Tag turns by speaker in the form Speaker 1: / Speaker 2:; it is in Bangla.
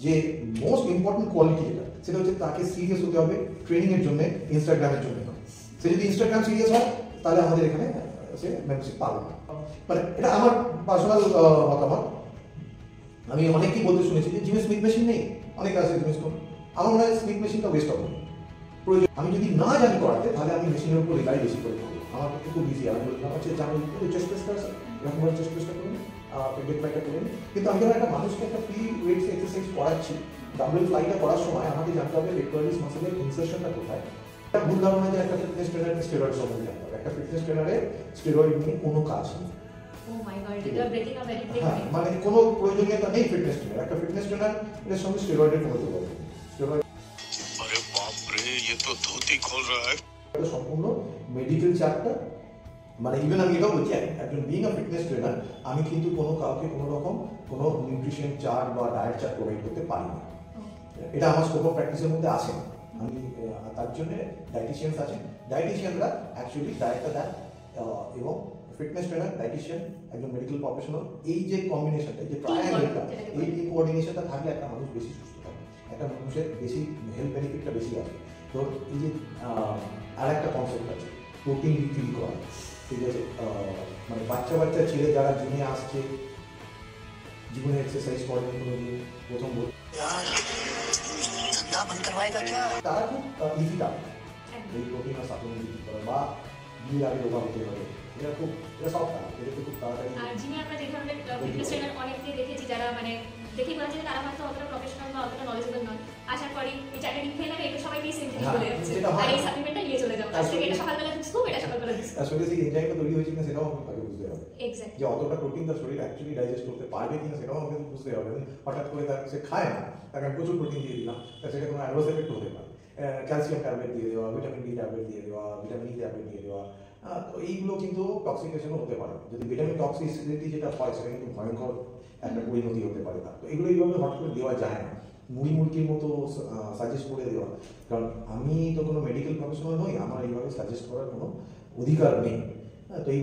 Speaker 1: যে মোস্ট ইম্পর্টেন্ট কোয়ালিটি সেটা হচ্ছে তাকে সিরিয়াস হতে হবে ট্রেনিং এর জন্য, ইনস্টাগ্রামের জন্য। সে যদি ইনস্টাগ্রাম সিরিয়াস হয় তাহলে আমাদের এখানে সে মেম্বারশিপ পাবে না। মানে এটা আমার পার্সোনাল মতামত। আমি অনেকেই বলতে শুনেছি যে জিমে স্মিথ মেশিন নেই, অনেকে আছে জিনিস করুন। আমার মনে হয় স্মিথ মেশিনটা ওয়েস্ট হবে প্রয়োজন। আমি যদি না জানি করাতে তাহলে আমি মেশিনের উপর রিলাই বেশি করে করবো। আমার পক্ষে খুব ইজি। আমি বললাম হচ্ছে জানি চেস্ট প্রেসটা আছে, এরকমভাবে চেস্ট প্রেসটা করুন, ডেড ফ্লাইটা করুন। কিন্তু আমি যখন একটা মানুষকে একটা ফ্রি ওয়েটস এক্সারসাইজ করাচ্ছি, ডাম্বেল ফ্লাইটা করার সময় আমাকে জানতে হবে পেক্টোরালিস মাসলের ইনসারশনটা কোথায়। একটা ভুল ধারণা যে একটা ফিটনেস ট্রেনারের স্টেরয়েড সম্বন্ধে জানতে হবে। একটা ফিটনেস ট্রেনারের স্টেরয়েড নিয়ে কোনো কাজ নেই। মানে কোনো প্রয়োজনীয়তা নেই ফিটনেস ট্রেনার। একটা ফিটনেস ট্রেনার এর সঙ্গে স্টেরয়েডের কোনো যোগাযোগ নেই। স্টেরয়েড
Speaker 2: আরে বাপ রে, ये तो धोती खोल रहा है।
Speaker 1: সম্পূর্ণ মেডিকেল চার্টটা, মানে ইভেন আমি এটাও বলছি একজন বিং আ ফিটনেস ট্রেনার আমি কিন্তু কোনো কাউকে কোনো রকম কোনো নিউট্রিশন চার্ট বা ডায়েট চার্ট প্রোভাইড করতে পারি না। এটা আমার স্কোপ অফ প্র্যাকটিসের মধ্যে আসে না। আমি তার জন্য ডায়েটিশিয়ানস আছেন, ডায়েটিশিয়ানরা অ্যাকচুয়ালি ডায়েটটা দেন এবং ফিটনেস ট্রেনার, ডায়েটিশিয়ান, একজন মেডিকেল প্রফেশনাল, এই যে কম্বিনেশনটা, যে ট্রায়াঙ্গেলটা, এই কোঅর্ডিনেশনটা থাকলে একটা মানুষ বেশি সুস্থ থাকে, একটা মানুষের বেশি হেলথ বেনিফিটটা বেশি আসে। তো এই যে আর একটা কনসেপ্ট আছে প্রোটিন রিফিল করা, ঠিক আছে? মানে বাচ্চা বাচ্চা ছেলে যারা জিমে আসছে, জীবনে এক্সারসাইজ করেন কোনোদিন, প্রথম তারা খুব ইজি কাজ এই প্রোটিন আর সাপ্লিমেন্ট রিফিল করা বা বিয়ের আগে রোগা হতে হবে, এটা সব কাজ, এটা খুব তাড়াতাড়ি।
Speaker 3: আর জিমে আমরা যে ধরনের ফিটনেস ট্রেনার অনেককে দেখেছি যারা মানে দেখি বলা যায় তারা হয়তো অতটা প্রফেশনাল বা অতটা নলেজেবল নয়। আসার পরই এই চারটে ডিম খেয়ে নেবে, এটা সবাই নিয়ে সেম জিনিস বলে যাচ্ছে, আর এই সাপ্লিমেন্টটা নিয়ে চলে যাও, আজকে এটা সকালবেলা দিচ্ছি, এটা সকালবেলা দিচ্ছি।
Speaker 1: আসলে সেই এনজাইমটা তৈরি হয়েছে কিনা সেটাও আমাকে বুঝতে হবে।
Speaker 3: এক্স্যাক্টলি,
Speaker 1: যে অতটা প্রোটিন তার শরীর অ্যাকচুয়ালি ডাইজেস্ট করতে পারবে কিনা সেটাও আমাকে বুঝতে হবে। হঠাৎ করে তার সে খায় না, তাকে আমি প্রচুর প্রোটিন দিয়ে দিলাম, সেটা কোনো অ্যাডভার্স এফেক্ট হতে পারে। ক্যালসিয়াম ট্যাবলেট দিয়ে দেওয়া, ভিটামিন ডি ট্যাবলেট দিয়ে দেওয়া, ভিটামিন ই ট্যাবলেট দিয়ে দেওয়া, তো এইগুলো কিন্তু টক্সিকেশনও হতে পারে। যদি ভিটামিন টক্সিসিটি যেটা হয় সেটা কিন্তু ভয়ঙ্কর একটা পরিণতি হতে পারে তার। তো এগুলো এইভাবে হঠাৎ করে দেওয়া যায় না, মুড়ি মুড়কির মতো সাজেস্ট করে দেওয়া। কারণ আমি তো কোনো মেডিকেল প্রফেশনাল নই, আমার এইভাবে সাজেস্ট করার কোনো অধিকার নেই। তো এই